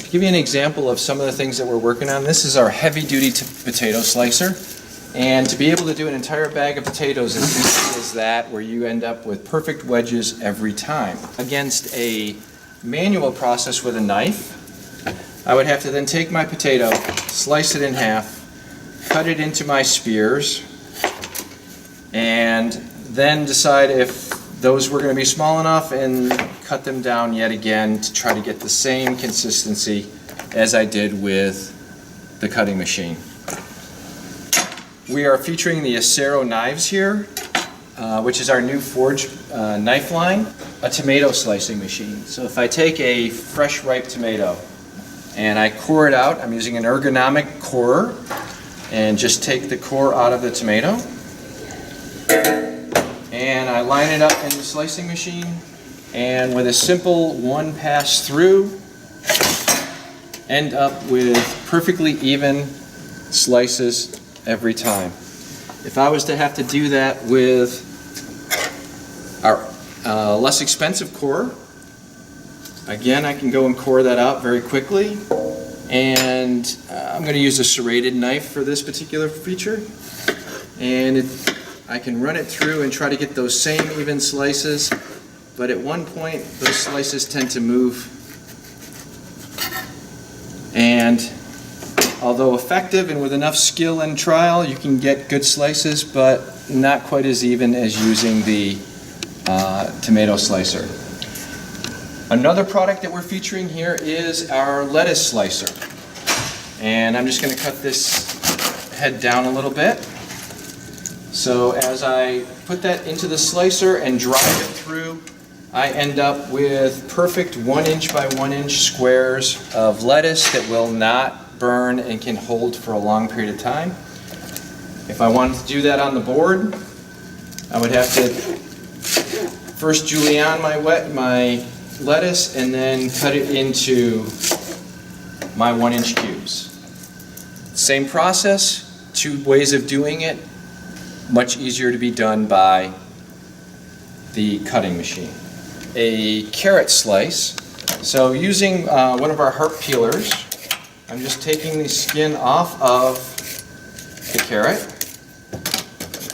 To give you an example of some of the things that we're working on, this is our heavy-duty potato slicer. And to be able to do an entire bag of potatoes as easy as that, where you end up with perfect wedges every time. Against a manual process with a knife, I would have to then take my potato, slice it in half, cut it into my spears, and then decide if those were going to be small enough and cut them down yet again to try to get the same consistency as I did with the cutting machine. We are featuring the Acero knives here, which is our new Forge knife line, a tomato slicing machine. So if I take a fresh ripe tomato and I core it out, I'm using an ergonomic corer, and just take the core out of the tomato and I line it up in the slicing machine, and with a simple one pass through end up with perfectly even slices every time. If I was to have to do that with our less expensive core, again, I can go and core that out very quickly, and I'm going to use a serrated knife for this particular feature, and I can run it through and try to get those same even slices, but at one point those slices tend to move, and although effective and with enough skill and trial, you can get good slices, but not quite as even as using the tomato slicer. Another product that we're featuring here is our lettuce slicer. And I'm just going to cut this head down a little bit. So as I put that into the slicer and drive it through, I end up with perfect 1" by 1" squares of lettuce that will not burn and can hold for a long period of time. If I wanted to do that on the board, I would have to first julienne my lettuce and then cut it into my 1" cubes. Same process, two ways of doing it, much easier to be done by the cutting machine. A carrot slice. So using one of our harp peelers, I'm just taking the skin off of the carrot,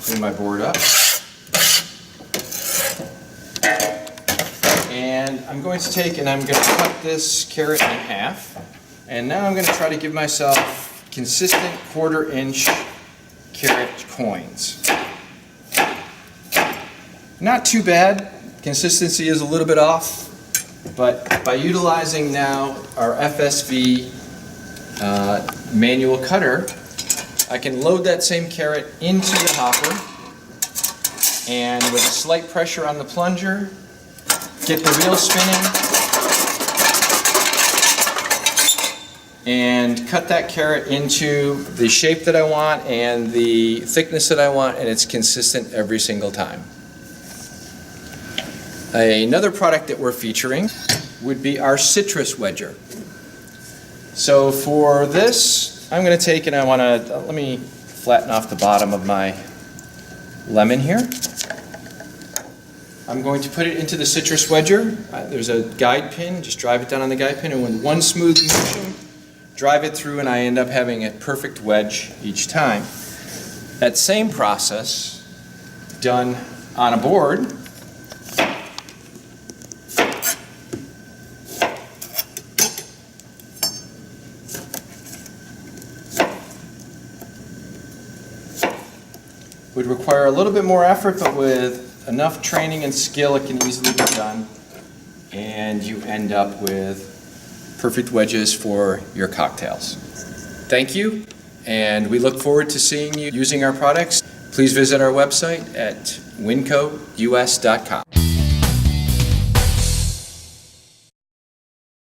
clean my board up, and I'm going to take and I'm going to cut this carrot in half, and now I'm going to try to give myself consistent 1/4" carrot coins. Not too bad, consistency is a little bit off, but by utilizing now our FSV manual cutter, I can load that same carrot into the hopper, and with a slight pressure on the plunger, get the reel spinning, and cut that carrot into the shape that I want and the thickness that I want, and it's consistent every single time. Another product that we're featuring would be our citrus wedger. So for this, I'm going to take and let me flatten off the bottom of my lemon here. I'm going to put it into the citrus wedger. There's a guide pin, just drive it down on the guide pin, and with one smooth motion, drive it through, and I end up having a perfect wedge each time. That same process done on a board, would require a little bit more effort, but with enough training and skill it can easily be done, and you end up with perfect wedges for your cocktails. Thank you, and we look forward to seeing you using our products. Please visit our website at wincous.com.